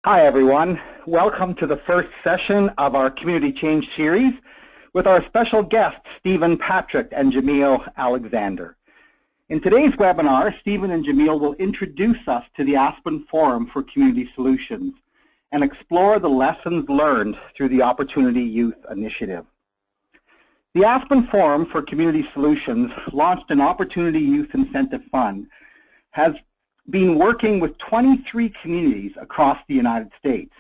Hi everyone, welcome to the first session of our Community Change series with our special guests Stephen Patrick and Jamiel Alexander. In today's webinar, Stephen and Jamiel will introduce us to the Aspen Forum for Community Solutions and explore the lessons learned through the Opportunity Youth Initiative. The Aspen Forum for Community Solutions launched an Opportunity Youth Incentive Fund, has been working with 23 communities across the United States.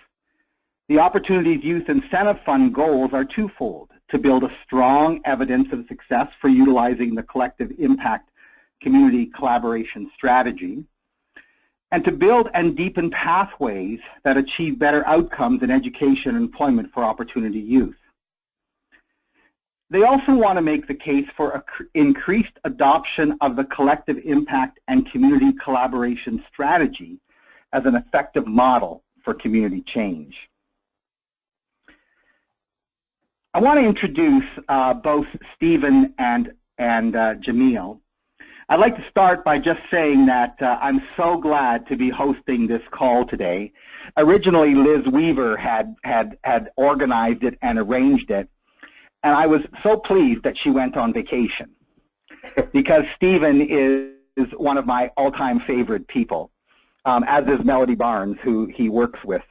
The Opportunities Youth Incentive Fund goals are twofold: to build a strong evidence of success for utilizing the collective impact community collaboration strategy, and to build and deepen pathways that achieve better outcomes in education and employment for Opportunity Youth. They also want to make the case for increased adoption of the collective impact and community collaboration strategy as an effective model for community change. I want to introduce both Stephen and Jamiel. I'd like to start by just saying that I'm so glad to be hosting this call today. Originally, Liz Weaver had organized it and arranged it, and I was so pleased that she went on vacation because Stephen is one of my all-time favorite people, as is Melody Barnes, who he works with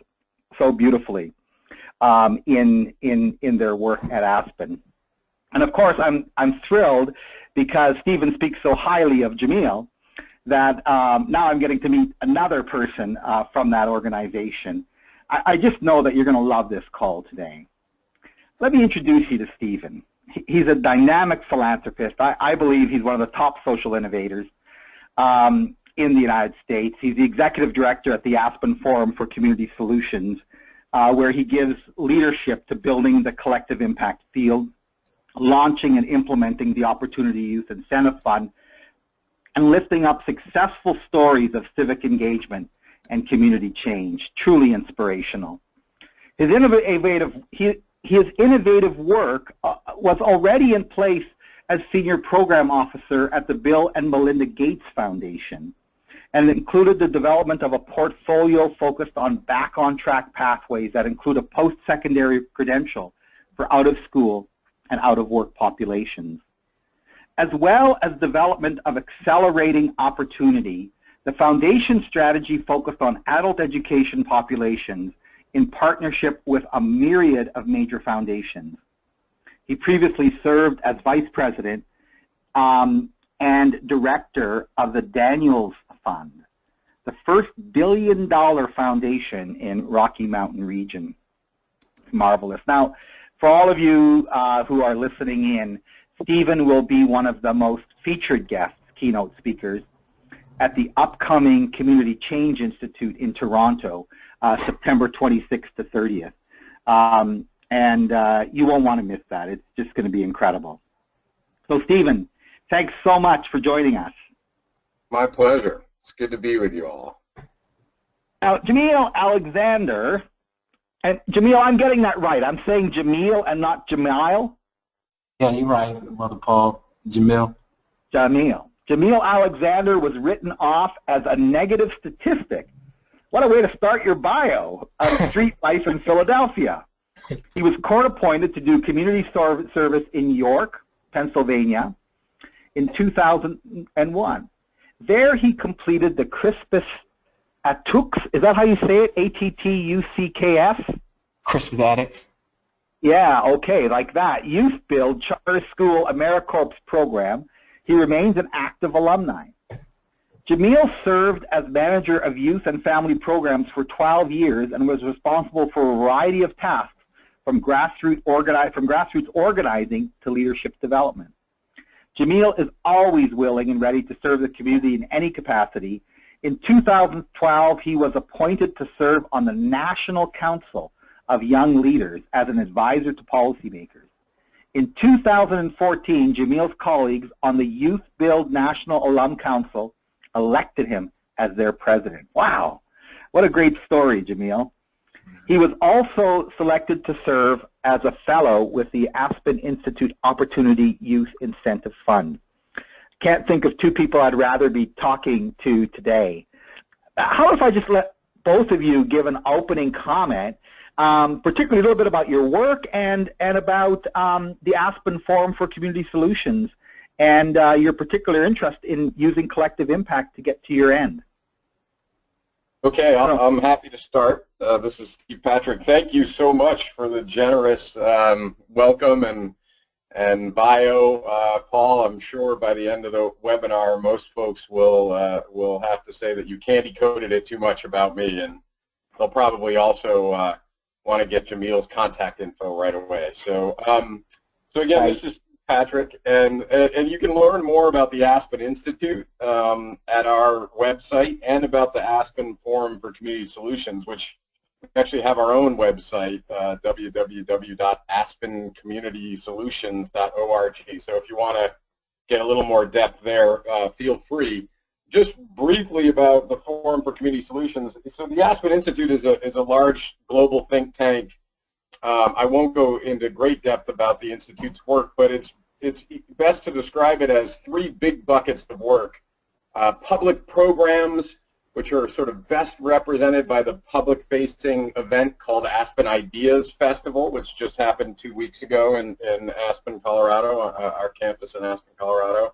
so beautifully in their work at Aspen. And of course, I'm thrilled because Stephen speaks so highly of Jamiel that now I'm getting to meet another person from that organization. I just know that you're going to love this call today. Let me introduce you to Stephen. He's a dynamic philanthropist. I believe he's one of the top social innovators in the United States. He's the executive director at the Aspen Forum for Community Solutions, where he gives leadership to building the collective impact field, launching and implementing the Opportunity Youth Incentive Fund, and lifting up successful stories of civic engagement and community change. Truly inspirational. His innovative work was already in place as Senior Program Officer at the Bill and Melinda Gates Foundation, and included the development of a portfolio focused on back-on-track pathways that include a post-secondary credential for out-of-school and out-of-work populations. As well as development of accelerating opportunity, the Foundation strategy focused on adult education populations in partnership with a myriad of major foundations. He previously served as Vice President and Director of the Daniels Fund, the first billion-dollar foundation in Rocky Mountain region. Marvelous. Now, for all of you who are listening in, Stephen will be one of the most featured guests, keynote speakers, at the upcoming Community Change Institute in Toronto, September 26th to 30th. You won't want to miss that. It's just going to be incredible. So Stephen, thanks so much for joining us. My pleasure. It's good to be with you all. Now, Jamiel Alexander, and Jamiel, I'm getting that right. I'm saying Jamiel and not Jamiel? Yeah, you're right, Brother Paul. Jamiel. Jamiel. Jamiel Alexander was written off as a negative statistic. What a way to start your bio of street life in Philadelphia. He was court-appointed to do community service in York, Pennsylvania in 2001. There he completed the Crispus Attucks, is that how you say it? A-T-T-U-C-K-S? Crispus Attucks. Yeah, okay, like that. Youth Build Charter School AmeriCorps program. He remains an active alumni. Jamiel served as manager of youth and family programs for 12 years and was responsible for a variety of tasks from grassroots organizing to leadership development. Jamiel is always willing and ready to serve the community in any capacity. In 2012, he was appointed to serve on the National Council of Young Leaders as an advisor to policymakers. In 2014, Jamiel's colleagues on the Youth Build National Alum Council elected him as their president. Wow, what a great story, Jamiel. He was also selected to serve as a fellow with the Aspen Institute Opportunity Youth Incentive Fund. Can't think of two people I'd rather be talking to today. How if I just let both of you give an opening comment, particularly a little bit about your work and about the Aspen Forum for Community Solutions and your particular interest in using collective impact to get to your end. Okay, I'm happy to start. This is Steve Patrick. Thank you so much for the generous welcome and bio, Paul. I'm sure by the end of the webinar, most folks will have to say that you candy coated it too much about me, and they'll probably also want to get Jamiel's contact info right away. So, so again, this is Patrick, and you can learn more about the Aspen Institute at our website and about the Aspen Forum for Community Solutions, which we actually have our own website, www.aspencommunitysolutions.org. So if you want to get a little more depth there, feel free. Just briefly about the Forum for Community Solutions. So the Aspen Institute is a large global think tank. I won't go into great depth about the Institute's work, but it's best to describe it as three big buckets of work. Public programs, which are sort of best represented by the public-facing event called Aspen Ideas Festival, which just happened 2 weeks ago in Aspen, Colorado, our campus in Aspen, Colorado.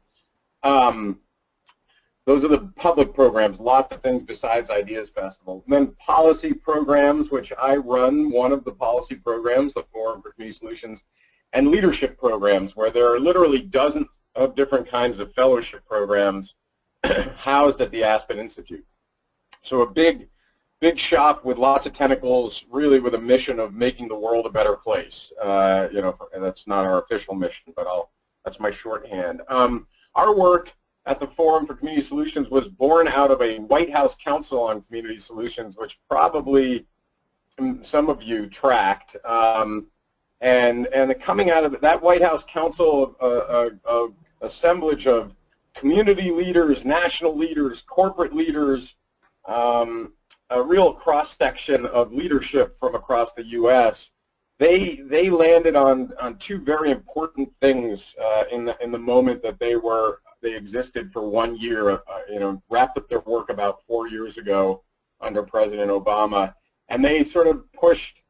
Those are the public programs, lots of things besides Ideas Festival. And then policy programs, which I run one of the policy programs, the Forum for Community Solutions, and leadership programs, where there are literally dozens of different kinds of fellowship programs housed at the Aspen Institute. So a big shop with lots of tentacles, really with a mission of making the world a better place. You know, and that's not our official mission, but that's my shorthand. Our work at the Forum for Community Solutions was born out of a White House Council on Community Solutions, which probably some of you tracked. And coming out of that White House Council, assemblage of community leaders, national leaders, corporate leaders, a real cross-section of leadership from across the U.S., they landed on two very important things in the moment that they existed for 1 year. You know, wrapped up their work about 4 years ago under President Obama, and they sort of pushed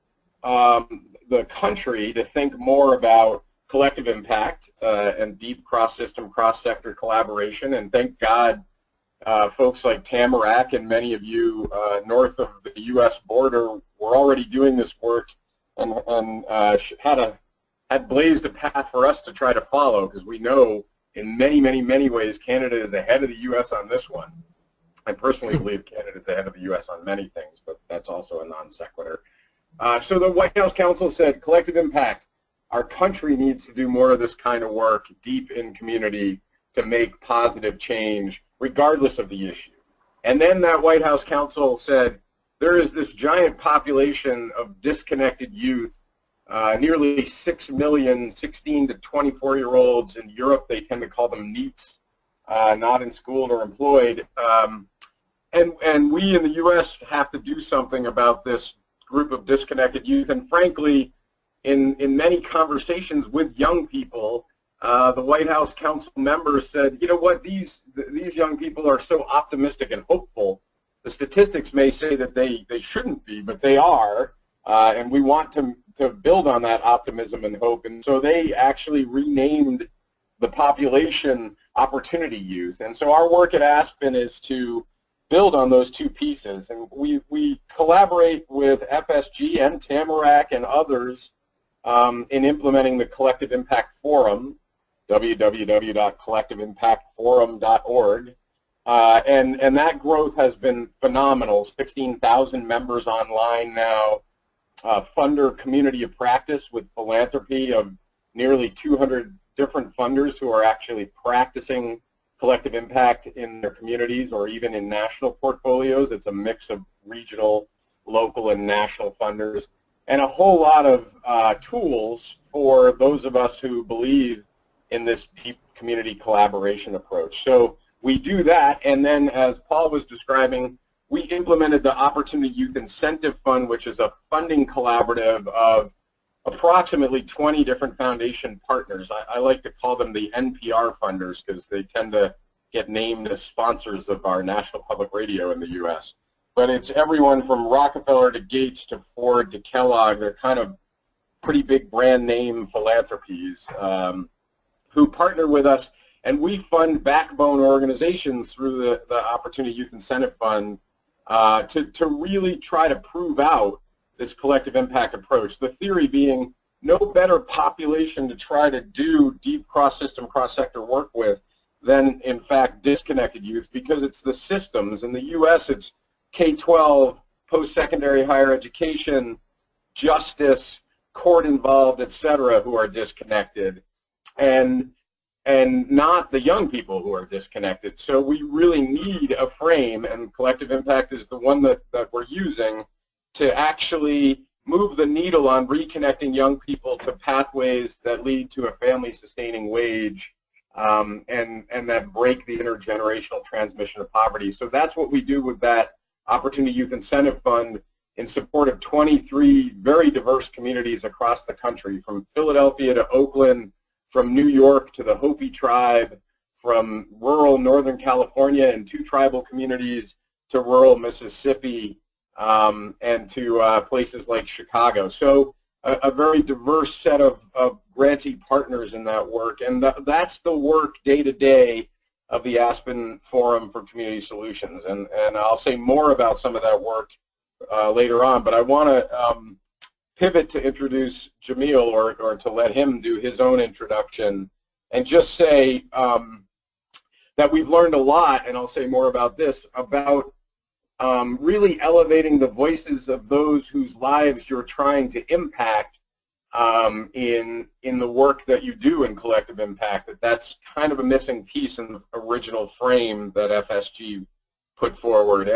the country to think more about collective impact and deep cross-system, cross-sector collaboration. And thank God, folks like Tamarack and many of you north of the U.S. border were already doing this work and had blazed a path for us to try to follow, because we know in many, many, many ways Canada is ahead of the U.S. on this one. I personally believe Canada is ahead of the U.S. on many things, but that's also a non sequitur. So the White House Council said, collective impact. Our country needs to do more of this kind of work deep in community to make positive change, regardless of the issue. And then that White House Council said, there is this giant population of disconnected youth, nearly 6 million 16 to 24-year-olds in Europe. They tend to call them NEETs, not in school or employed. And we in the U.S. have to do something about this group of disconnected youth. And frankly, in many conversations with young people, the White House Council members said, you know what, these young people are so optimistic and hopeful. The statistics may say that they shouldn't be, but they are, and we want to build on that optimism and hope. And so they actually renamed the population Opportunity Youth. And so our work at Aspen is to build on those two pieces. And we collaborate with FSG and Tamarack and others in implementing the Collective Impact Forum, www.collectiveimpactforum.org. And that growth has been phenomenal. 16,000 members online now. Funder community of practice with philanthropy of nearly 200 different funders who are actually practicing collective impact in their communities or even in national portfolios. It's a mix of regional, local, and national funders, and a whole lot of tools for those of us who believe in this deep community collaboration approach. So we do that, and then as Paul was describing, we implemented the Opportunity Youth Incentive Fund, which is a funding collaborative of approximately 20 different foundation partners. I like to call them the NPR funders because they tend to get named as sponsors of our national public radio in the U.S. but it's everyone from Rockefeller to Gates to Ford to Kellogg. They're kind of pretty big brand name philanthropies who partner with us, and we fund backbone organizations through the Opportunity Youth Incentive Fund to really try to prove out this collective impact approach. The theory being no better population to try to do deep cross-system, cross-sector work with than, in fact, disconnected youth, because it's the systems. In the U.S., it's K-12, post-secondary higher education, justice, court-involved, et cetera, who are disconnected, and not the young people who are disconnected. So we really need a frame, and collective impact is the one that we're using to actually move the needle on reconnecting young people to pathways that lead to a family-sustaining wage and that break the intergenerational transmission of poverty. So that's what we do with that Opportunity Youth Incentive Fund in support of 23 very diverse communities across the country, from Philadelphia to Oakland, from New York to the Hopi tribe, from rural Northern California and 2 tribal communities to rural Mississippi, and to places like Chicago. So a very diverse set of grantee partners in that work, and that's the work day to day of the Aspen Forum for Community Solutions. And I'll say more about some of that work later on, but I want to pivot to introduce Jamiel, or to let him do his own introduction, and just say that we've learned a lot, and I'll say more about this, about really elevating the voices of those whose lives you're trying to impact in the work that you do in collective impact. That's kind of a missing piece in the original frame that FSG put forward.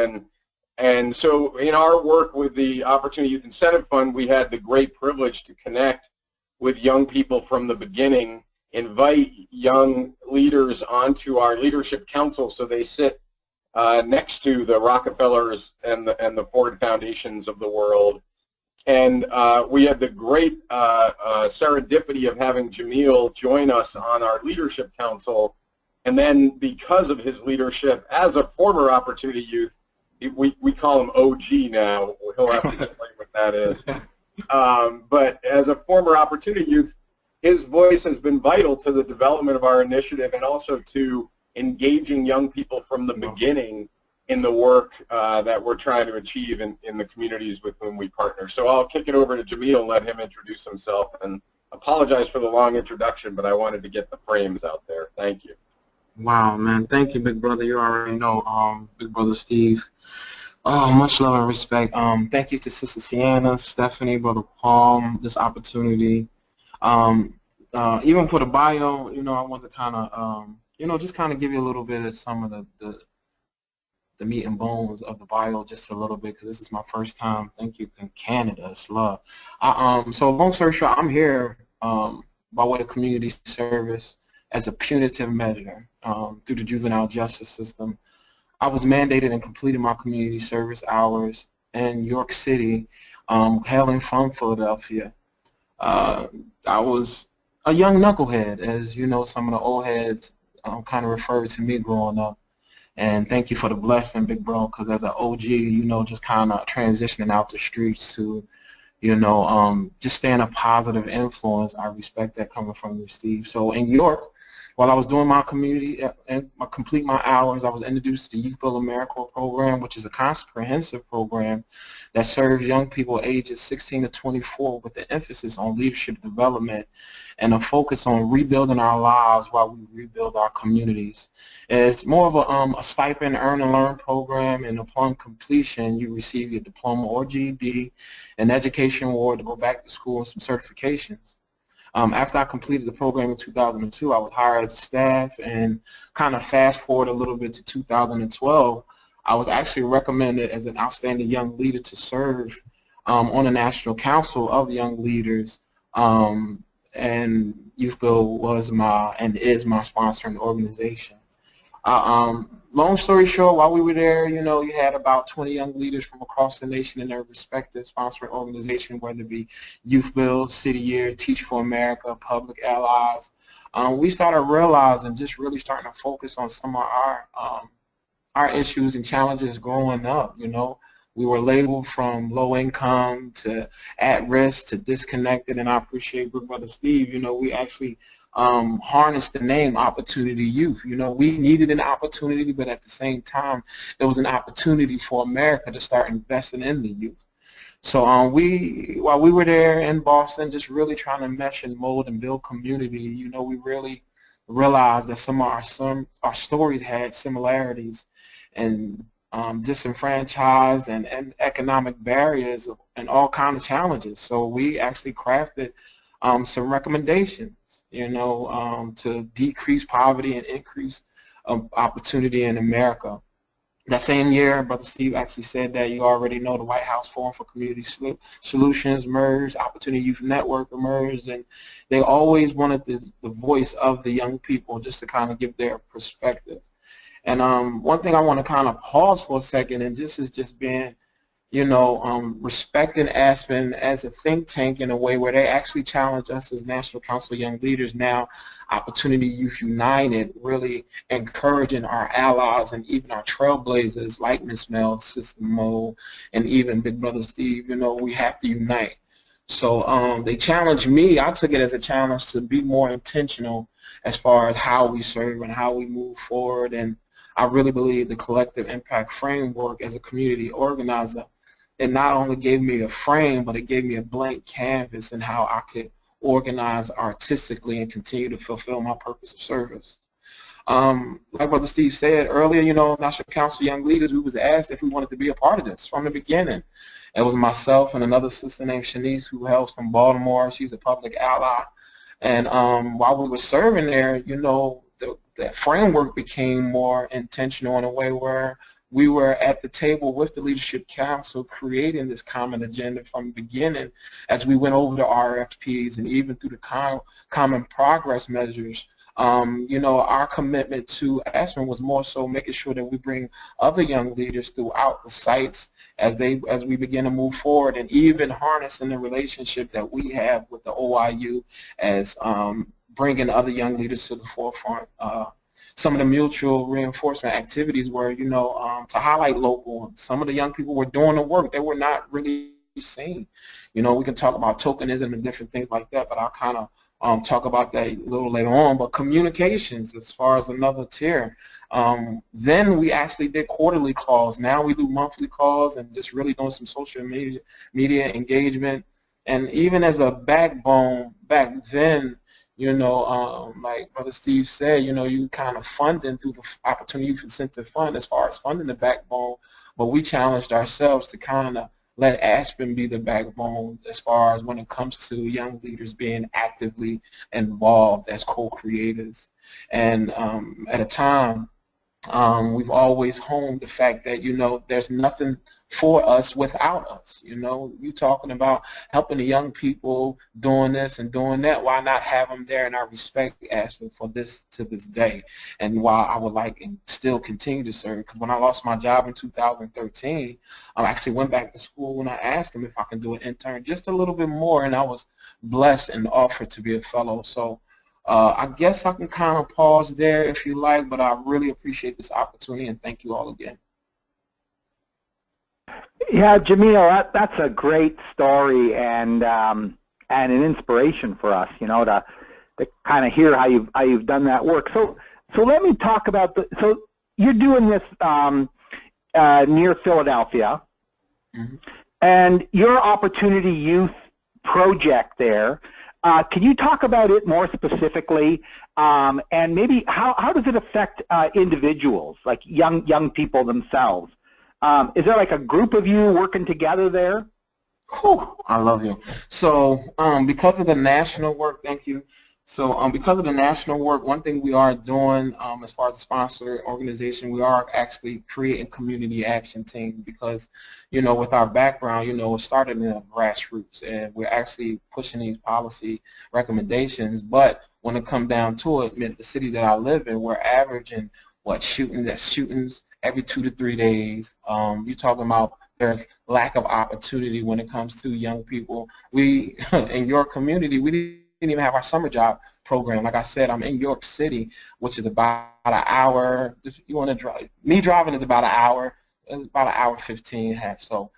And so in our work with the Opportunity Youth Incentive Fund, we had the great privilege to connect with young people from the beginning, invite young leaders onto our leadership council so they sit next to the Rockefellers and the Ford Foundations of the world. And we had the great serendipity of having Jamiel join us on our leadership council. And then because of his leadership as a former Opportunity Youth, we call him OG now. He'll have to explain what that is. But as a former Opportunity Youth, his voice has been vital to the development of our initiative, and also to engaging young people from the beginning in the work that we're trying to achieve in the communities with whom we partner. So I'll kick it over to Jamiel and let him introduce himself, and apologize for the long introduction, but I wanted to get the frames out there. Thank you. Wow, man. Thank you, big brother. You already know, big brother Steve. Oh, much love and respect. Thank you to Sister Sienna, Stephanie, Brother Paul, this opportunity. Even for the bio, I want to kind of, just kind of give you a little bit of some of the meat and bones of the bio, just a little bit, because this is my first time. Thank you, in Canada. It's love. So long story short, I'm here by way of community service as a punitive measure through the juvenile justice system. I was mandated and completed my community service hours in York City, hailing from Philadelphia. I was a young knucklehead, as some of the old heads kind of referred to me growing up. And thank you for the blessing, big bro, because as an OG, just kind of transitioning out the streets to, just staying a positive influence. I respect that coming from you, Steve. So in York, while I was doing my community and complete my hours, I was introduced to the Youth Build America program, which is a comprehensive program that serves young people ages 16 to 24 with the emphasis on leadership development and a focus on rebuilding our lives while we rebuild our communities. It's more of a stipend earn and learn program, and upon completion you receive your diploma or GED, an education award to go back to school, and some certifications. After I completed the program in 2002, I was hired as a staff, and kind of fast forward a little bit to 2012, I was actually recommended as an outstanding young leader to serve on the National Council of Young Leaders, and Youth Build was and is my sponsoring organization. Long story short, while we were there, you had about 20 young leaders from across the nation in their respective sponsoring organization, whether it be Youth Build, City Year, Teach for America, Public Allies. We started realizing, just really starting to focus on some of our issues and challenges growing up, We were labeled from low income to at risk to disconnected, and I appreciate Big Brother Steve. We actually harnessed the name Opportunity Youth. We needed an opportunity, but at the same time, there was an opportunity for America to start investing in the youth. So while we were there in Boston, just really trying to mesh and mold and build community, we really realized that some of our stories had similarities, and disenfranchised and economic barriers and all kinds of challenges. So we actually crafted some recommendations, to decrease poverty and increase opportunity in America. That same year, Brother Steve actually said that you already know the White House Forum for Community Solutions emerged, Opportunity Youth Network emerged, and they always wanted the voice of the young people just to kind of give their perspective. And one thing I want to kind of pause for a second, and this is just being, respecting Aspen as a think tank in a way where they actually challenge us as National Council of Young Leaders, now Opportunity Youth United, really encouraging our allies and even our trailblazers like Miss Mel, Sister Mo, and even Big Brother Steve. We have to unite. So they challenged me. I took it as a challenge to be more intentional as far as how we serve and how we move forward. And I really believe the collective impact framework as a community organizer, it not only gave me a frame, but it gave me a blank canvas in how I could organize artistically and continue to fulfill my purpose of service. Like Brother Steve said earlier, National Council of Young Leaders, we was asked if we wanted to be a part of this from the beginning. It was myself and another sister named Shanice, who hails from Baltimore. She's a public ally. And while we were serving there, the framework became more intentional in a way where we were at the table with the Leadership Council creating this common agenda from the beginning as we went over the RFPs and even through the common progress measures. Our commitment to Aspen was more so making sure that we bring other young leaders throughout the sites as we begin to move forward, and even harnessing the relationship that we have with the OIU as bringing other young leaders to the forefront. Some of the mutual reinforcement activities were, to highlight local. Some of the young people were doing the work. They were not really seen. We can talk about tokenism and different things like that, but I'll kind of talk about that a little later on. But communications, as far as another tier. Then we actually did quarterly calls. Now we do monthly calls and just really doing some social media engagement. And even as a backbone back then, like Brother Steve said, you kind of funding through the Opportunity Youth Incentive Fund as far as funding the backbone, but we challenged ourselves to kind of let Aspen be the backbone as far as when it comes to young leaders being actively involved as co-creators. And at a time, we've always honed the fact that, there's nothing for us without us. You talking about helping the young people doing this and doing that. Why not have them there? And I respect Aspen for this to this day. And while I would like and still continue to serve, because when I lost my job in 2013, I actually went back to school and I asked them if I can do an intern just a little bit more, and I was blessed and offered to be a fellow. So I guess I can kind of pause there if you like, but I really appreciate this opportunity, and thank you all again. Yeah, Jamiel, that's a great story and an inspiration for us, to kind of hear how you've done that work. So let me talk about so you're doing this near Philadelphia, mm-hmm. and your Opportunity Youth project there. Can you talk about it more specifically, and maybe how does it affect individuals, like young people themselves? Is there like a group of you working together there? Whew, I love you. So because of the national work, thank you. So because of the national work, one thing we are doing as far as a sponsor organization, we are actually creating community action teams because, with our background, it started in the grassroots, and we're actually pushing these policy recommendations. But when it comes down to it, the city that I live in, we're averaging, shootings every 2 to 3 days. You're talking about there's lack of opportunity when it comes to young people. We, in your community, we didn't even have our summer job program. Like I said, I'm in York City, which is about an hour. If you want to drive, me driving is about an hour. about an hour 15 half. So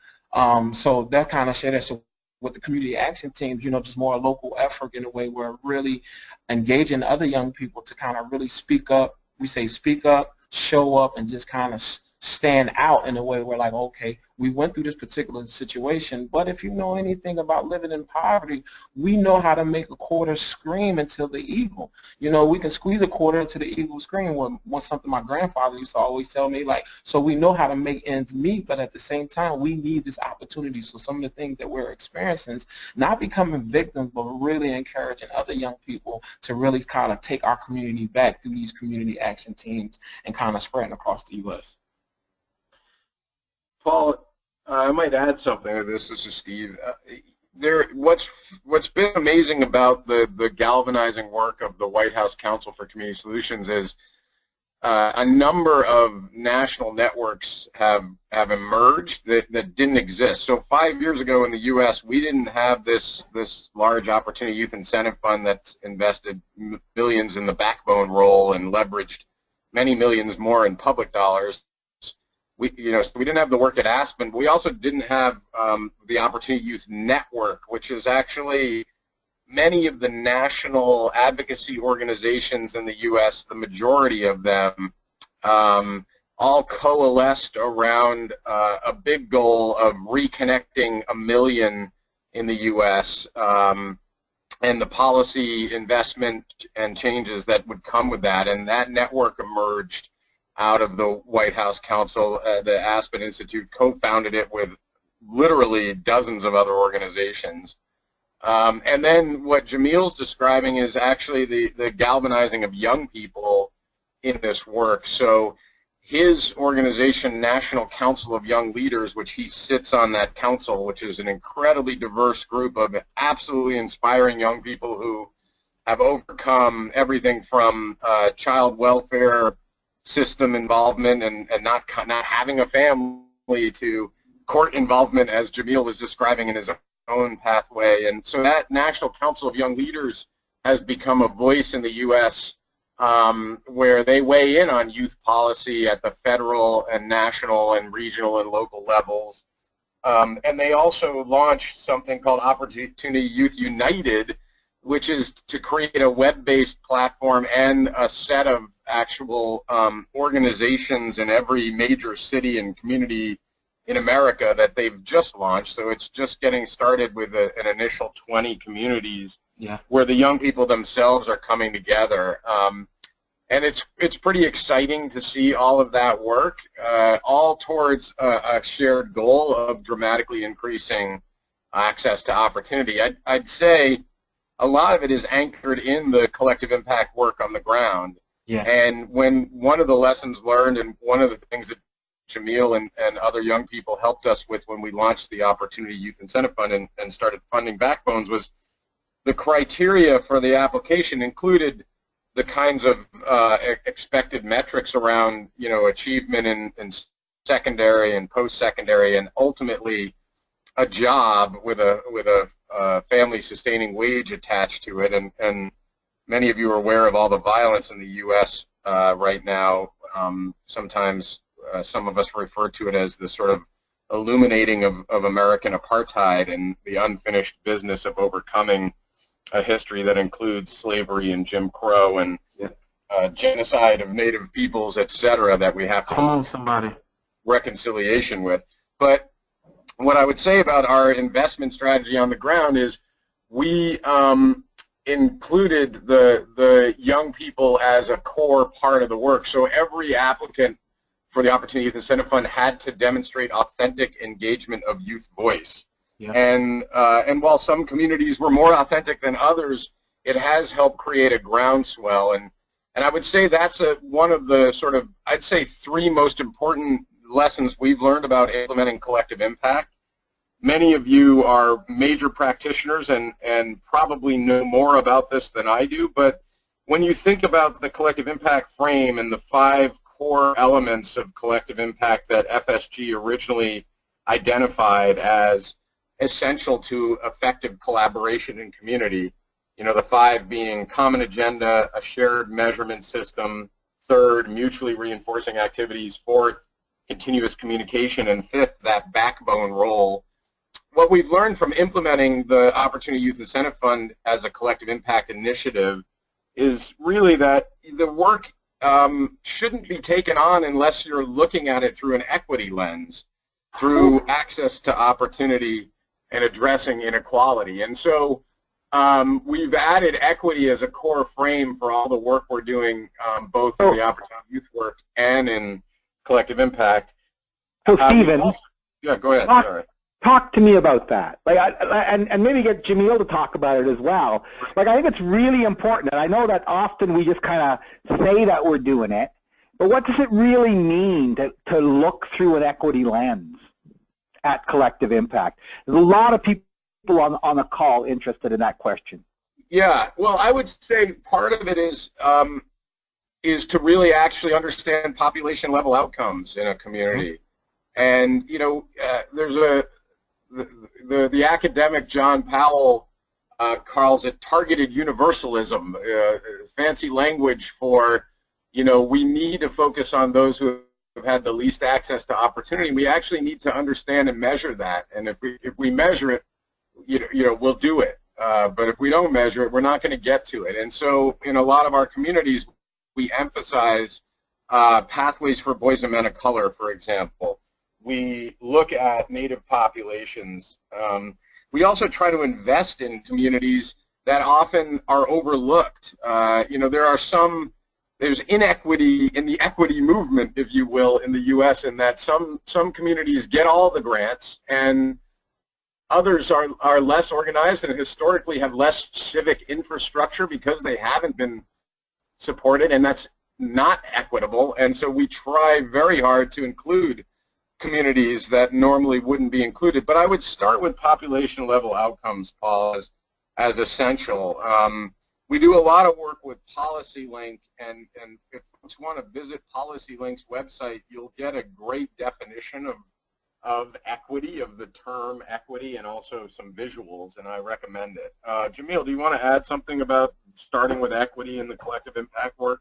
so that kind of share that. So with the community action teams, just more local effort in a way where really engaging other young people to kind of really speak up. We say speak up, show up, and just kind of stand out in a way where, like, okay, we went through this particular situation, but if you know anything about living in poverty, we know how to make a quarter scream until the eagle. We can squeeze a quarter until the eagle scream. Was something my grandfather used to always tell me, like, so we know how to make ends meet, but at the same time, we need this opportunity. So some of the things that we're experiencing is not becoming victims, but really encouraging other young people to really kind of take our community back through these community action teams and kind of spreading across the U.S. Paul, I might add something to this. This is Steve. What's been amazing about the galvanizing work of the White House Council for Community Solutions is a number of national networks have emerged that didn't exist. So 5 years ago in the U.S., we didn't have this large Opportunity Youth Incentive Fund that's invested billions in the backbone role and leveraged many millions more in public dollars. So we didn't have the work at Aspen. But we also didn't have the Opportunity Youth Network, which is actually many of the national advocacy organizations in the U.S., the majority of them, all coalesced around a big goal of reconnecting 1 million in the U.S. And the policy investment and changes that would come with that. And that network emerged out of the White House Council. The Aspen Institute co-founded it with literally dozens of other organizations. And then what Jamiel's describing is actually the galvanizing of young people in this work. So his organization, National Council of Young Leaders, which he sits on that council, which is an incredibly diverse group of absolutely inspiring young people who have overcome everything from child welfare system involvement and not having a family to court involvement, as Jamiel was describing in his own pathway. And so that National Council of Young Leaders has become a voice in the U.S. Where they weigh in on youth policy at the federal and national and regional and local levels. And they also launched something called Opportunity Youth United, which is to create a web-based platform and a set of actual organizations in every major city and community in America that they've just launched. So it's just getting started with an initial 20 communities where the young people themselves are coming together. And it's pretty exciting to see all of that work, all towards a shared goal of dramatically increasing access to opportunity. I'd say a lot of it is anchored in the collective impact work on the ground. And when one of the lessons learned and one of the things that Jamiel and other young people helped us with when we launched the Opportunity Youth Incentive Fund and started funding Backbones was the criteria for the application included the kinds of expected metrics around, achievement in secondary and post-secondary, and ultimately a job with a family-sustaining wage attached to it. And many of you are aware of all the violence in the U.S. Right now. Sometimes some of us refer to it as the sort of illuminating of American apartheid and the unfinished business of overcoming a history that includes slavery and Jim Crow and genocide of native peoples, etc., that we have to reconciliation with. But what I would say about our investment strategy on the ground is we included the young people as a core part of the work. So every applicant for the Opportunity Youth Incentive Fund had to demonstrate authentic engagement of youth voice. And while some communities were more authentic than others, it has helped create a groundswell. And I would say that's one of the sort of, I'd say, 3 most important lessons we've learned about implementing collective impact. Many of you are major practitioners and probably know more about this than I do, but when you think about the collective impact frame and the 5 core elements of collective impact that FSG originally identified as essential to effective collaboration in community, the 5 being common agenda, a shared measurement system, 3rd, mutually reinforcing activities, 4th, continuous communication, and fifth, that backbone role. What we've learned from implementing the Opportunity Youth Incentive Fund as a collective impact initiative is really that the work shouldn't be taken on unless you're looking at it through an equity lens, through access to opportunity and addressing inequality. And so we've added equity as a core frame for all the work we're doing, both in the Opportunity Youth work and in collective impact. So Stephen, yeah, go ahead. Sorry. Talk to me about that, and maybe get Jamiel to talk about it as well. I think it's really important, and I know that often we just kind of say that we're doing it, but what does it really mean to look through an equity lens at collective impact? There's a lot of people on the call interested in that question. Yeah, well, I would say part of it is to really actually understand population level outcomes in a community, and there's the academic John Powell calls it targeted universalism, fancy language for, we need to focus on those who have had the least access to opportunity. We actually need to understand and measure that, and if we measure it, we'll do it. But if we don't measure it, we're not going to get to it. And so in a lot of our communities, we emphasize pathways for boys and men of color, for example. We look at Native populations. We also try to invest in communities that often are overlooked. There's inequity in the equity movement, if you will, in the U.S. in that some communities get all the grants and others are less organized and historically have less civic infrastructure because they haven't been supported, and that's not equitable. And so we try very hard to include communities that normally wouldn't be included. But I would start with population level outcomes, Paul, as essential. We do a lot of work with PolicyLink, and if folks want to visit PolicyLink's website, you'll get a great definition of equity, of the term equity, and also some visuals, and I recommend it. Jamiel, do you want to add something about starting with equity in the collective impact work?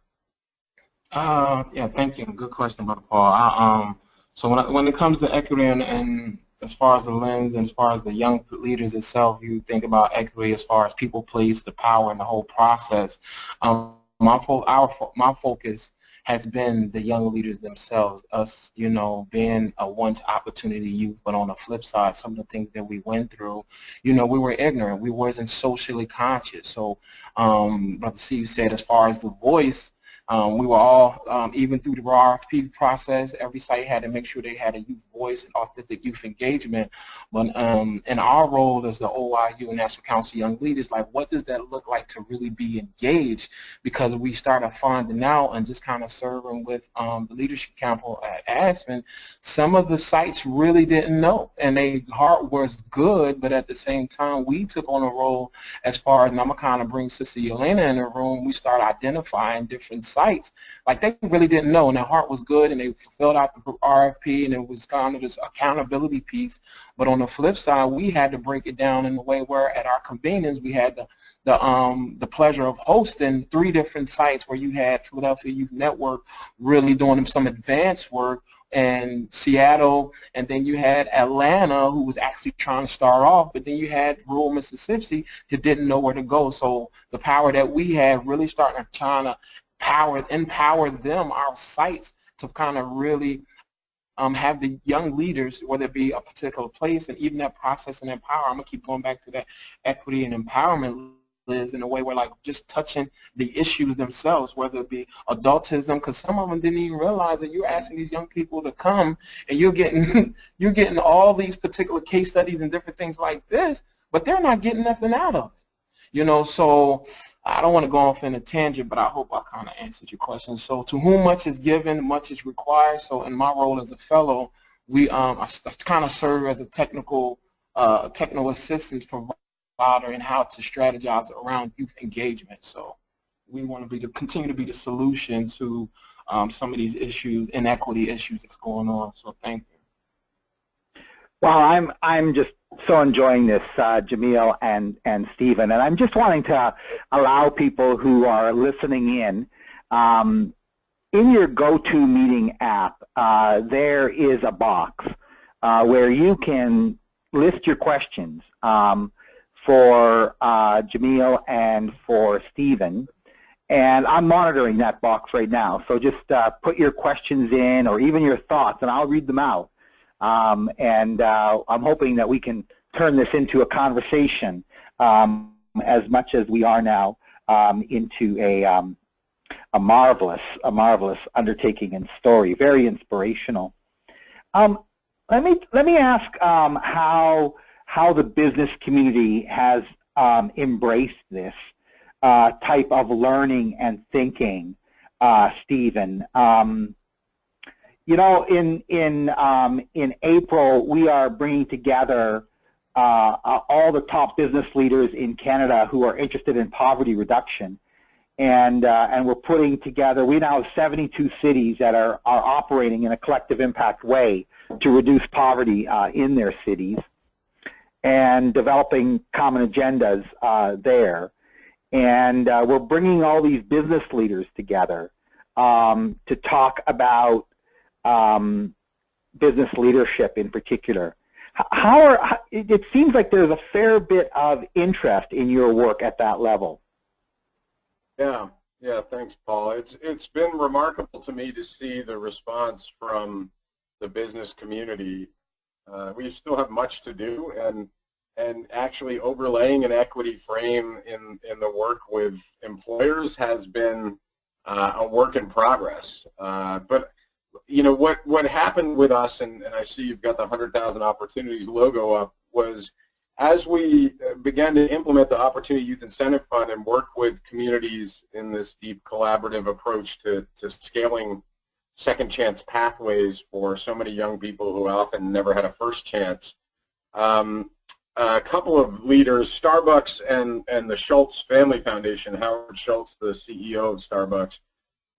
Yeah, thank you. Good question, Brother Paul. So when it comes to equity and as far as the lens and as far as the young leaders itself, you think about equity as far as people, place, the power, and the whole process. My focus has been the young leaders themselves, us, being a once opportunity youth, but on the flip side, some of the things that we went through, we were ignorant. We wasn't socially conscious. So Brother Steve said as far as the voice, we were all, even through the RFP process, every site had to make sure they had a youth voice and authentic youth engagement. But in our role as the OIU National Council of Young Leaders, what does that look like to really be engaged? Because we started finding out and just kind of serving with the leadership council at Aspen, some of the sites really didn't know, and their heart was good, but at the same time, we took on a role as far as, and I'm going to kind of bring Sister Yelena in the room, we started identifying different sites. They really didn't know, and their heart was good, and they filled out the RFP, and it was kind of this accountability piece. But on the flip side, we had to break it down in a way where at our convenience we had the pleasure of hosting 3 different sites where you had Philadelphia Youth Network really doing some advanced work, and Seattle, and then you had Atlanta, who was actually trying to start off, but then you had rural Mississippi who didn't know where to go. So the power that we had really starting to trying to empower them, our sites, to kind of really have the young leaders, whether it be a particular place, and even that process and empower. I'm going to keep going back to that equity and empowerment, Liz, in a way where just touching the issues themselves, whether it be adultism, because some of them didn't even realize that you're asking these young people to come, and you're getting all these particular case studies and different things like this, but they're not getting nothing out of it. So I don't want to go off in a tangent, but I hope I kind of answered your question. So to whom much is given, much is required. So in my role as a fellow, I kind of serve as a technical assistance provider in how to strategize around youth engagement. So we want to continue to be the solution to some of these issues, inequity issues that's going on. So thank you. Well, I'm just so enjoying this, Jamiel and Stephen, and I'm just wanting to allow people who are listening in your GoToMeeting app, there is a box where you can list your questions for Jamiel and for Stephen. And I'm monitoring that box right now. So just put your questions in, or even your thoughts, and I'll read them out. I'm hoping that we can turn this into a conversation as much as we are now into a marvelous undertaking and story, very inspirational. Let me ask how the business community has embraced this type of learning and thinking, Stephen. You know, in April, we are bringing together all the top business leaders in Canada who are interested in poverty reduction, and we're putting together. We now have 72 cities that are operating in a collective impact way to reduce poverty in their cities, and developing common agendas there. And we're bringing all these business leaders together to talk about business leadership in particular. It seems like there's a fair bit of interest in your work at that level. Yeah, thanks, Paul. It's been remarkable to me to see the response from the business community. We still have much to do, and actually overlaying an equity frame in the work with employers has been a work in progress. But you know what happened with us, and I see you've got the 100,000 Opportunities logo up, was as we began to implement the Opportunity Youth Incentive Fund and work with communities in this deep collaborative approach to scaling second chance pathways for so many young people who often never had a first chance. A couple of leaders, Starbucks and the Schultz Family Foundation, Howard Schultz, the CEO of Starbucks,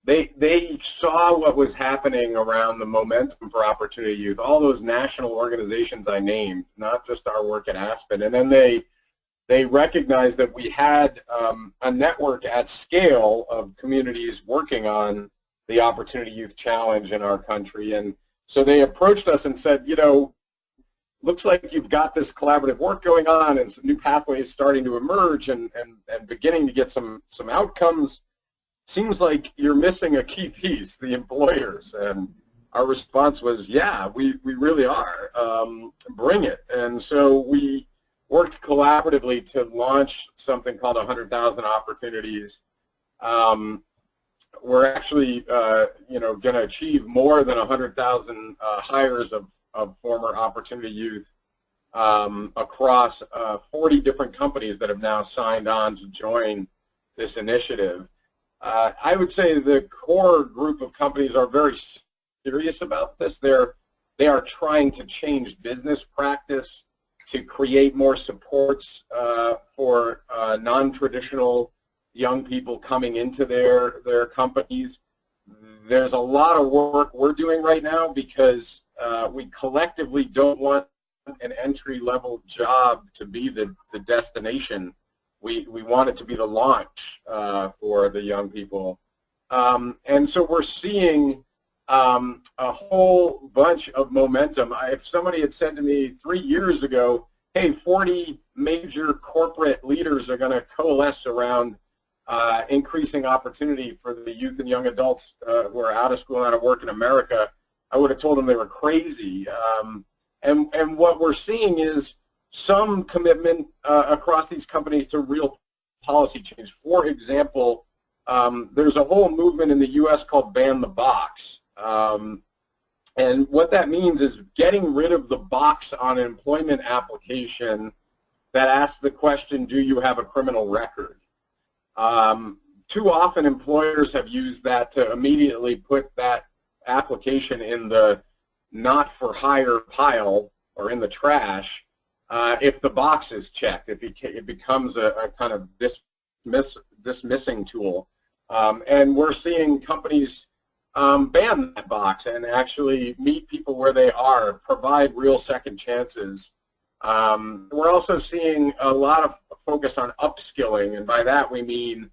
they saw what was happening around the momentum for Opportunity Youth, all those national organizations I named, not just our work at Aspen, and then they recognized that we had a network at scale of communities working on the Opportunity Youth Challenge in our country, and so they approached us and said, you know, looks like you've got this collaborative work going on and some new pathways starting to emerge and beginning to get some outcomes. Seems like you're missing a key piece, the employers. And our response was, yeah, we really are. Bring it. And so we worked collaboratively to launch something called 100,000 Opportunities. We're actually, you know, going to achieve more than 100,000 hires of former Opportunity Youth across 40 different companies that have now signed on to join this initiative. I would say the core group of companies are very serious about this. They are trying to change business practice to create more supports for non-traditional young people coming into their companies. There's a lot of work we're doing right now because we collectively don't want an entry-level job to be the destination. We want it to be the launch for the young people. And so we're seeing a whole bunch of momentum. If somebody had said to me 3 years ago, hey, 40 major corporate leaders are going to coalesce around increasing opportunity for the youth and young adults who are out of school and out of work in America, I would have told them they were crazy. And what we're seeing is some commitment across these companies to real policy change. For example, there's a whole movement in the U.S. called Ban the Box. And what that means is getting rid of the box on an employment application that asks the question, do you have a criminal record? Too often employers have used that to immediately put that application in the not for hire pile or in the trash if the box is checked. It becomes a kind of dismissing tool. And we're seeing companies ban that box and actually meet people where they are, provide real second chances. We're also seeing a lot of focus on upskilling, and by that we mean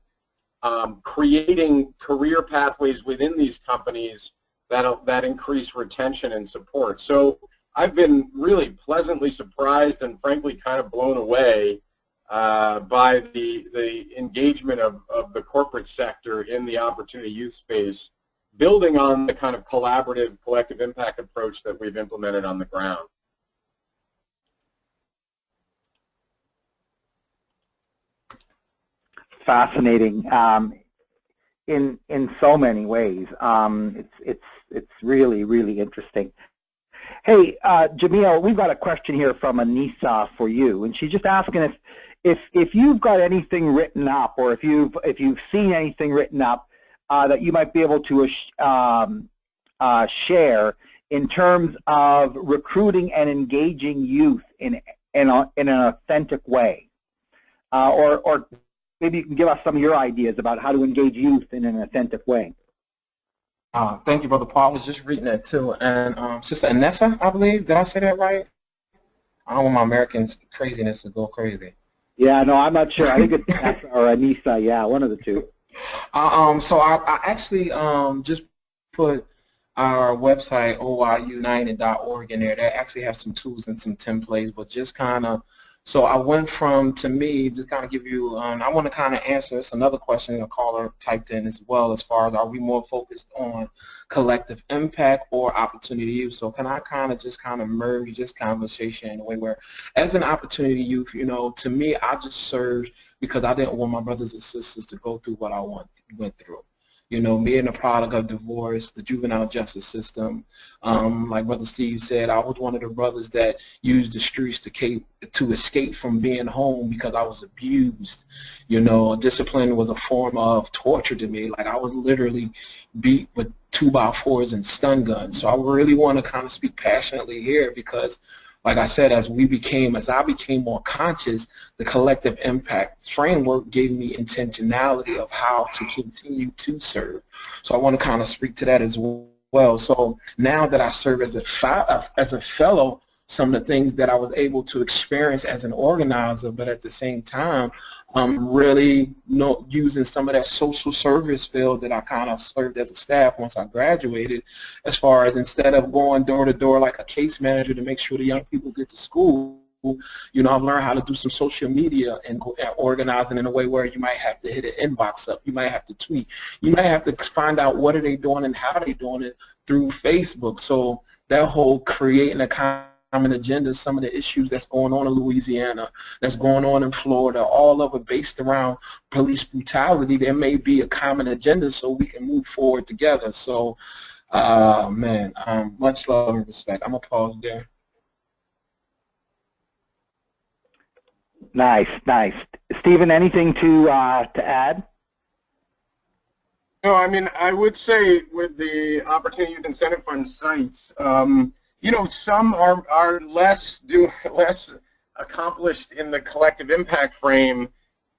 creating career pathways within these companies that increase retention and support. So I've been really pleasantly surprised and frankly kind of blown away by the engagement of the corporate sector in the opportunity youth space, building on the kind of collaborative collective impact approach that we've implemented on the ground. Fascinating in so many ways. It's really interesting. Hey, Jamiel, we've got a question here from Anissa for you, and she's just asking if you've got anything written up, or if you've seen anything written up that you might be able to share in terms of recruiting and engaging youth in an authentic way, or maybe you can give us some of your ideas about how to engage youth in an authentic way. Thank you, Brother Paul. I was just reading that too. And Sister Anessa, I believe, did I say that right? I don't want my American craziness to go crazy. Yeah, no, I'm not sure. I think it's Anessa or Anissa, yeah, one of the two. So I actually just put our website, oyunited.org, in there. That actually has some tools and some templates, but just kind of, so I went from, to me, just kind of give you, I want to kind of answer this another question a caller typed in as well, as far as are we more focused on collective impact or opportunity youth? So can I kind of merge this conversation in a way where, as an opportunity youth, you know, to me, I just served because I didn't want my brothers and sisters to go through what I went through. You know, being a product of divorce, the juvenile justice system, like Brother Steve said, I was one of the brothers that used the streets to escape from being home because I was abused. You know, discipline was a form of torture to me. Like, I was literally beat with 2x4s and stun guns. So I really want to kind of speak passionately here because, like I said, as I became more conscious, the collective impact framework gave me intentionality of how to continue to serve. So I want to kind of speak to that as well. So now that I serve as a fellow, some of the things that I was able to experience as an organizer, but at the same time, really using some of that social service field that I kind of served as a staff once I graduated, as far as instead of going door to door like a case manager to make sure the young people get to school, you know, I've learned how to do some social media and organizing in a way where you might have to hit an inbox up, you might have to tweet, you might have to find out what are they doing and how they doing it through Facebook. So that whole creating a common agenda, some of the issues that's going on in Louisiana, that's going on in Florida, all of it based around police brutality, there may be a common agenda so we can move forward together. So, man, much love and respect. I'm going to pause there. Nice, nice. Stephen, anything to add? No, I mean, I would say with the Opportunity Youth Incentive Fund sites, you know, some are less accomplished in the collective impact frame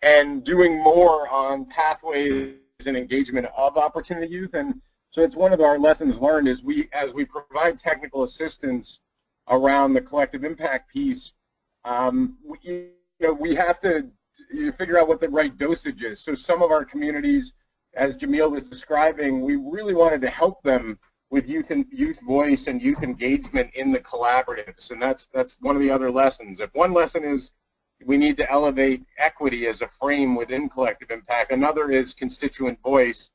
and doing more on pathways and engagement of opportunity youth. And so it's one of our lessons learned is as we provide technical assistance around the collective impact piece, we have to figure out what the right dosage is. So some of our communities, as Jamiel was describing, we really wanted to help them with youth voice and youth engagement in the collaboratives, and that's one of the other lessons. If one lesson is we need to elevate equity as a frame within collective impact, another is constituent voice,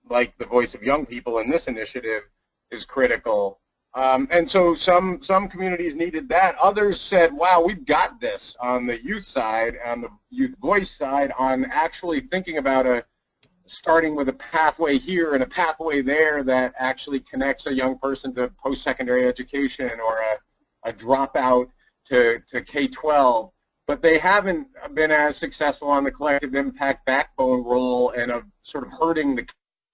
like the voice of young people in this initiative, is critical. And so some communities needed that. Others said, wow, we've got this on the youth side, on the youth voice side, on actually thinking about starting with a pathway here and a pathway there that actually connects a young person to post-secondary education or a dropout to K-12. But they haven't been as successful on the collective impact backbone role and of sort of herding the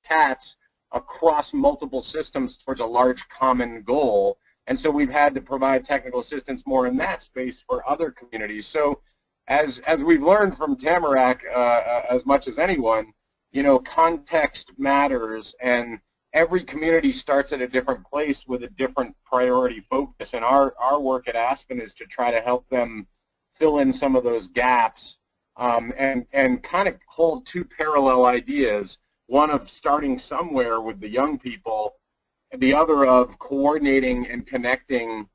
cats across multiple systems towards a large common goal. And so we've had to provide technical assistance more in that space for other communities. So as we've learned from Tamarack as much as anyone, you know, context matters, and every community starts at a different place with a different priority focus. And our work at Aspen is to try to help them fill in some of those gaps and kind of hold two parallel ideas. One of starting somewhere with the young people the other of coordinating and connecting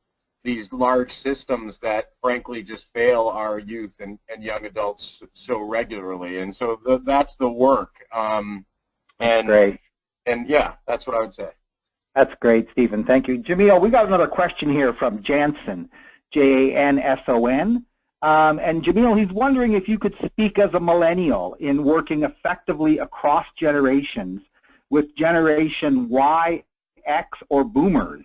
these large systems that frankly just fail our youth and young adults so regularly. And so that's the work. Great. And yeah, that's what I would say. That's great, Stephen. Thank you. Jamiel, we got another question here from Janson, Janson. And Jamiel, he's wondering if you could speak as a millennial in working effectively across generations with Generation Y, X, or Boomers.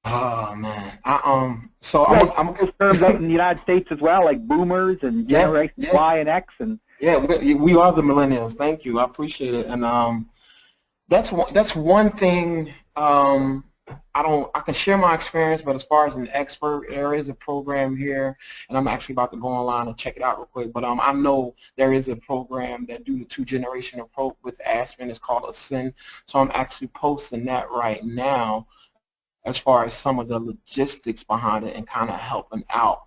Oh man, I'm terms out in the United States as well, like Boomers and Generation Y and X, and yeah, we are the millennials. Thank you, I appreciate it. And that's one thing. I can share my experience, but as far as an expert, there is a program here, and I'm actually about to go online and check it out real quick. But I know there is a program that do the 2-generation approach with Aspen. It's called Aspen. So I'm actually posting that right now, as far as some of the logistics behind it and kind of helping out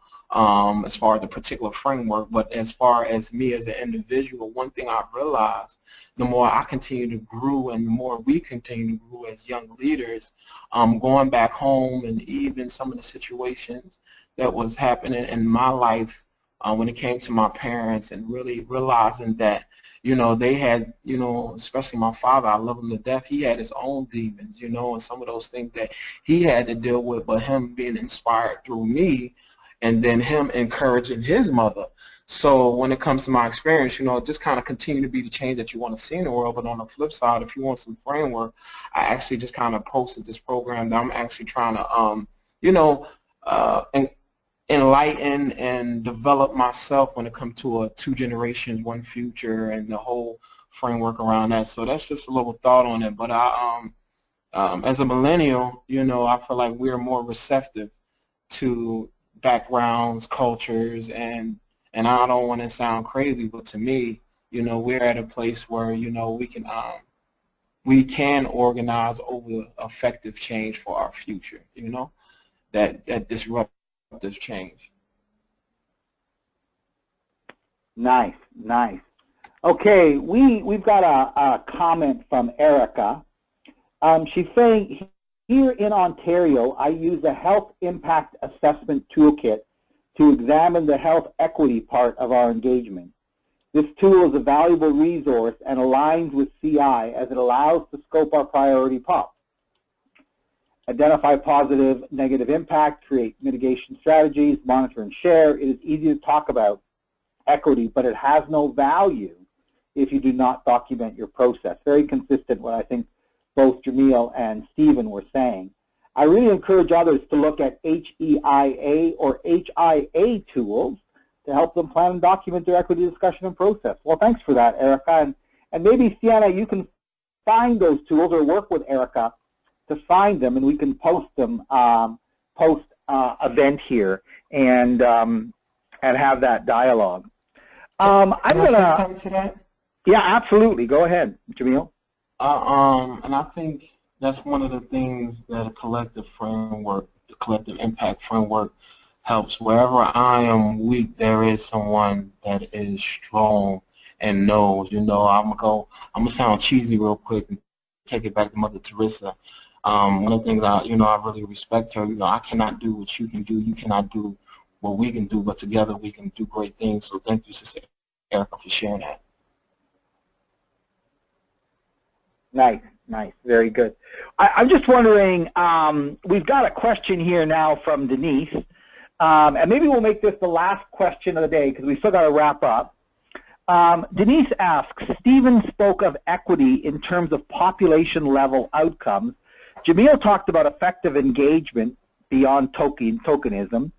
as far as the particular framework. But as far as me as an individual, one thing I've realized, the more I continue to grow and the more we continue to grow as young leaders, going back home and even some of the situations that was happening in my life when it came to my parents, and really realizing that, you know, they had, you know, especially my father, I love him to death, he had his own demons, you know, and some of those things that he had to deal with, but him being inspired through me, and then him encouraging his mother. So when it comes to my experience, you know, just kind of continue to be the change that you want to see in the world. But on the flip side, if you want some framework, I actually just kind of posted this program that I'm actually trying to, you know, enlighten and develop myself when it comes to a 2 generations, 1 future, and the whole framework around that. So that's just a little thought on it. But as a millennial, you know, I feel like we're more receptive to backgrounds, cultures, and I don't want to sound crazy, but to me, you know, we're at a place where, you know, we can organize over effective change for our future, you know, that disruptive change. Nice, nice. Okay, we've got a comment from Erica. She's saying, here in Ontario, I use a health impact assessment toolkit to examine the health equity part of our engagement. This tool is a valuable resource and aligns with CI as it allows to scope our priority POP. Identify positive, negative impact, create mitigation strategies, monitor and share. It is easy to talk about equity, but it has no value if you do not document your process. Very consistent what I think both Jamiel and Stephen were saying. I really encourage others to look at HEIA or HIA tools to help them plan and document their equity discussion and process. Well, thanks for that, Erica. And maybe, Sienna, you can find those tools or work with Erica to find them, and we can post them post-event here and have that dialogue. I'm going to something to that? Yeah, absolutely. Go ahead, Jamiel. And I think that's one of the things that a collective framework, the collective impact framework, helps. Wherever I am weak, there is someone that is strong and knows. You know, I'm gonna sound cheesy real quick and take it back to Mother Teresa. One of the things I really respect her. You know, I cannot do what you can do. You cannot do what we can do, but together we can do great things. So thank you, Sister Erica, for sharing that. Nice, nice, very good. I'm just wondering, we've got a question here now from Denise, and maybe we'll make this the last question of the day because we still got to wrap up. Denise asks, Stephen spoke of equity in terms of population level outcomes. Jamiel talked about effective engagement beyond tokenism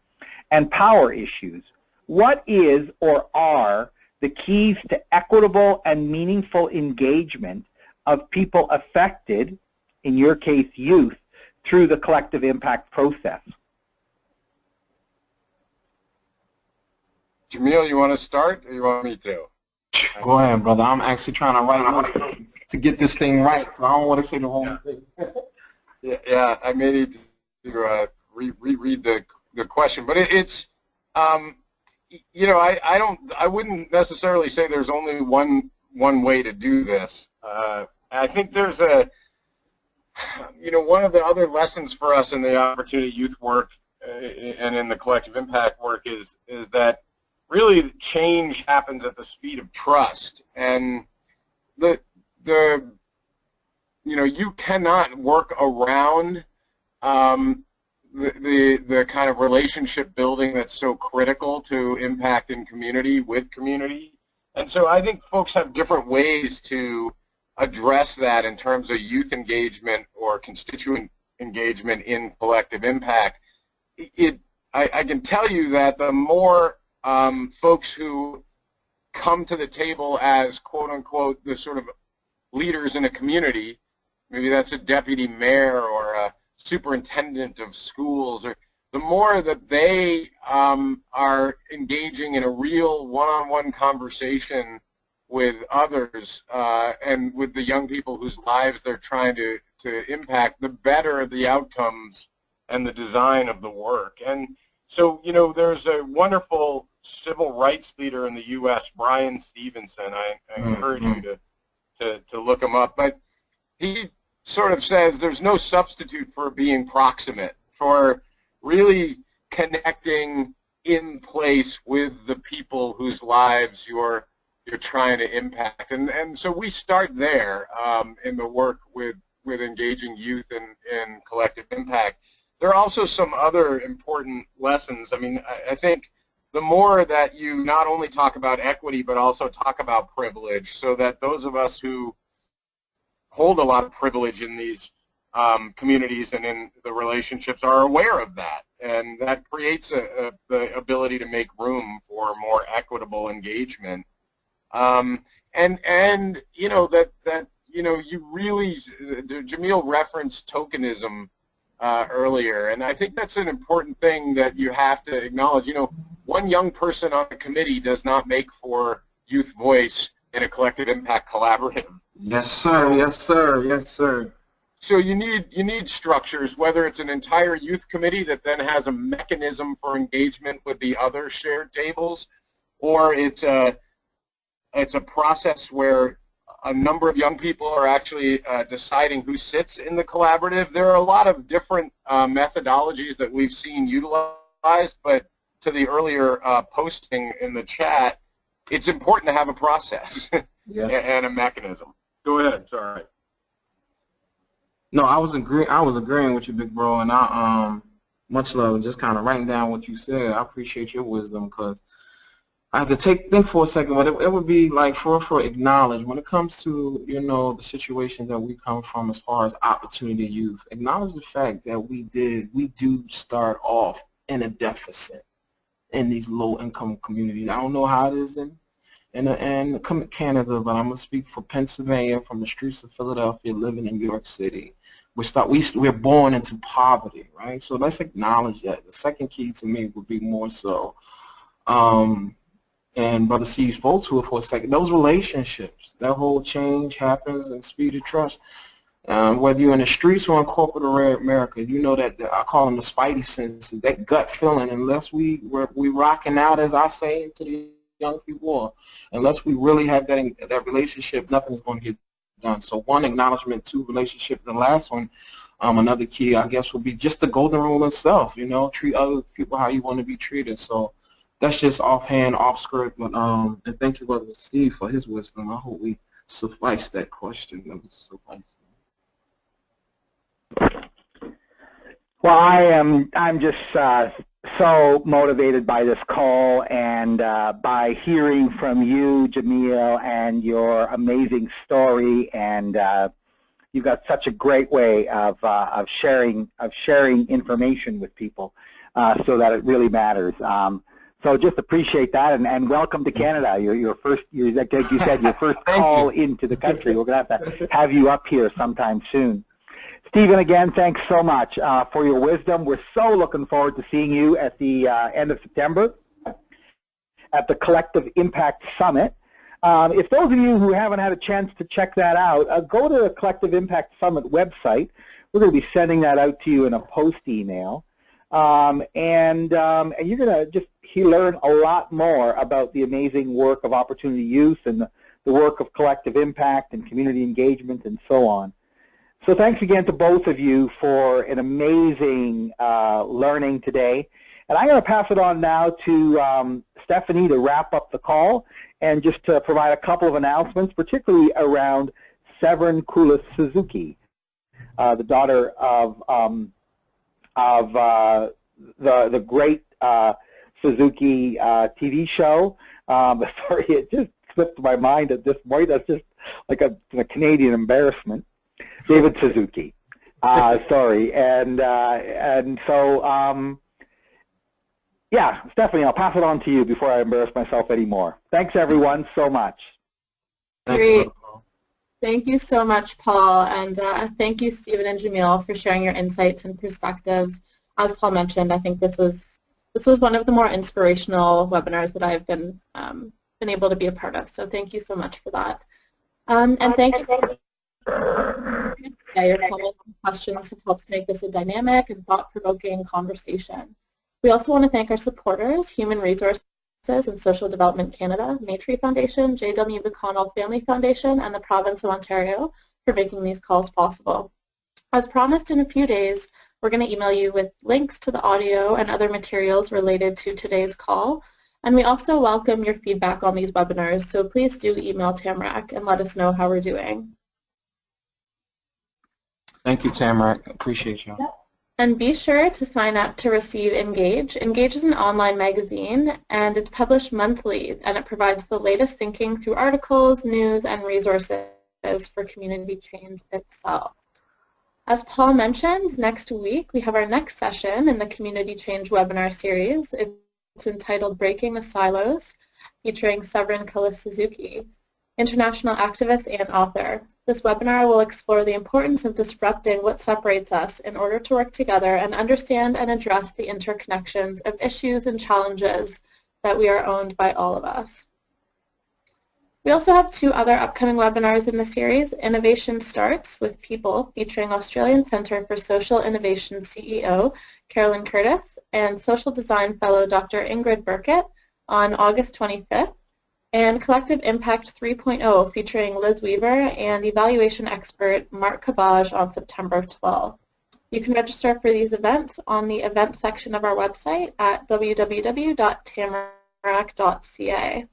and power issues. What is or are the keys to equitable and meaningful engagement of people affected, in your case youth, through the collective impact process? Jamiel, you want to start or you want me to? Go ahead, brother. I'm actually trying to write to get this thing right. I don't want to say the wrong thing. Yeah, I may need to reread the question, but it's you know, I wouldn't necessarily say there's only one way to do this. I think there's one of the other lessons for us in the opportunity youth work and in the collective impact work is that really change happens at the speed of trust, and you cannot work around the kind of relationship building that's so critical to impact in community with community. And so I think folks have different ways to address that in terms of youth engagement or constituent engagement in collective impact. I can tell you that the more folks who come to the table as quote-unquote the sort of leaders in a community, maybe that's a deputy mayor or a superintendent of schools, or the more that they are engaging in a real one-on-one conversation with others and with the young people whose lives they're trying to impact, the better the outcomes and the design of the work. And so, there's a wonderful civil rights leader in the U.S., Brian Stevenson. I encourage you to look him up. But he sort of says there's no substitute for being proximate, for really connecting in place with the people whose lives you're trying to impact. And so we start there in the work with engaging youth in collective impact. There are also some other important lessons. I mean, I think the more that you not only talk about equity but also talk about privilege, so that those of us who hold a lot of privilege in these communities and in the relationships are aware of that, and that creates the ability to make room for more equitable engagement. You really, Jamiel referenced tokenism earlier, and I think that's an important thing that you have to acknowledge. One young person on a committee does not make for youth voice in a collective impact collaborative. Yes, sir. Yes, sir. Yes, sir. So you need structures, whether it's an entire youth committee that then has a mechanism for engagement with the other shared tables, or it's a process where a number of young people are actually deciding who sits in the collaborative. There are a lot of different methodologies that we've seen utilized, but to the earlier posting in the chat, it's important to have a process and a mechanism. Go ahead. Sorry. No, I was agreeing with you, big bro, and much love, and just kind of writing down what you said. I appreciate your wisdom, because I have to think for a second, but it would be like for acknowledge when it comes to the situation that we come from as far as opportunity youth. Acknowledge the fact that we do start off in a deficit in these low-income communities. I don't know how it is in Canada, but I'm gonna speak for Pennsylvania, from the streets of Philadelphia, living in New York City. We're born into poverty, right? So let's acknowledge that. The second key to me would be more so. And Brother C spoke to it for a second. Those relationships, that whole change happens in speed of trust. Whether you're in the streets or in corporate America, you know that I call them the spidey senses, that gut feeling. Unless we rocking out, as I say to the young people, or unless we really have that relationship, nothing's going to get done. So one, acknowledgement; two, relationship. The last one, another key, I guess, would be just the golden rule itself. Treat other people how you want to be treated. So that's just offhand, off script, but and thank you, Brother Steve, for his wisdom. I hope we suffice that question. Well, I'm just so motivated by this call, and by hearing from you, Jamiel, and your amazing story, and you've got such a great way of sharing information with people, so that it really matters. So just appreciate that, and welcome to Canada. Your first, like you said, your first call into the country. We're going to have to have you up here sometime soon. Stephen, again, thanks so much for your wisdom. We're so looking forward to seeing you at the end of September at the Collective Impact Summit. If those of you who haven't had a chance to check that out, go to the Collective Impact Summit website. We're going to be sending that out to you in a post email. And you're going to just learn a lot more about the amazing work of Opportunity Youth and the work of collective impact and community engagement and so on. So thanks again to both of you for an amazing learning today. And I'm going to pass it on now to Stephanie to wrap up the call and just to provide a couple of announcements, particularly around Severin Kulis Suzuki, the daughter of the great Suzuki TV show. Sorry, it just slipped my mind at this point. That's just like a Canadian embarrassment. David Suzuki. Sorry, and so yeah, Stephanie, I'll pass it on to you before I embarrass myself anymore. Thanks, everyone, so much. Great. Thank you so much, Paul, and thank you, Stephen and Jamiel, for sharing your insights and perspectives. As Paul mentioned, I think this was one of the more inspirational webinars that I've been able to be a part of. So thank you so much for that, and thank you for your comments and questions have helped make this a dynamic and thought-provoking conversation. We also want to thank our supporters, Human Resources and Social Development Canada, Maytree Foundation, J.W. McConnell Family Foundation, and the Province of Ontario for making these calls possible. As promised, in a few days, we're going to email you with links to the audio and other materials related to today's call, and we also welcome your feedback on these webinars, so please do email Tamarack and let us know how we're doing. Thank you, Tamarack. Appreciate you. Yep. And be sure to sign up to receive Engage. Engage is an online magazine, and it's published monthly, and it provides the latest thinking through articles, news, and resources for community change itself. As Paul mentioned, next week we have our next session in the Community Change webinar series. It's entitled Breaking the Silos, featuring Severin Kulis Suzuki, international activist and author. This webinar will explore the importance of disrupting what separates us in order to work together and understand and address the interconnections of issues and challenges that we are owned by all of us. We also have two other upcoming webinars in the series. Innovation Starts with People, featuring Australian Centre for Social Innovation CEO Carolyn Curtis and Social Design Fellow Dr. Ingrid Burkett on August 25th. And Collective Impact 3.0, featuring Liz Weaver and evaluation expert Mark Cabage on September 12th. You can register for these events on the events section of our website at www.tamarack.ca.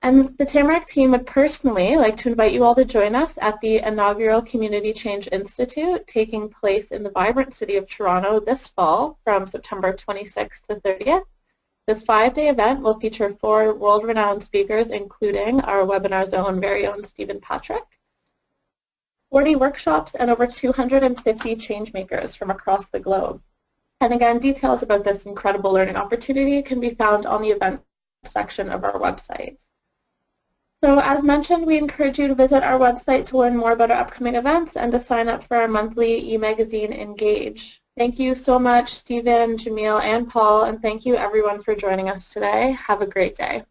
And the Tamarack team would personally like to invite you all to join us at the inaugural Community Change Institute taking place in the vibrant city of Toronto this fall from September 26th to 30th. This 5-day event will feature 4 world-renowned speakers, including our webinar's very own Stephen Patrick, 40 workshops, and over 250 changemakers from across the globe. And again, details about this incredible learning opportunity can be found on the event section of our website. So as mentioned, we encourage you to visit our website to learn more about our upcoming events and to sign up for our monthly e-magazine Engage. Thank you so much, Stephen, Jamiel, and Paul, and thank you everyone for joining us today. Have a great day.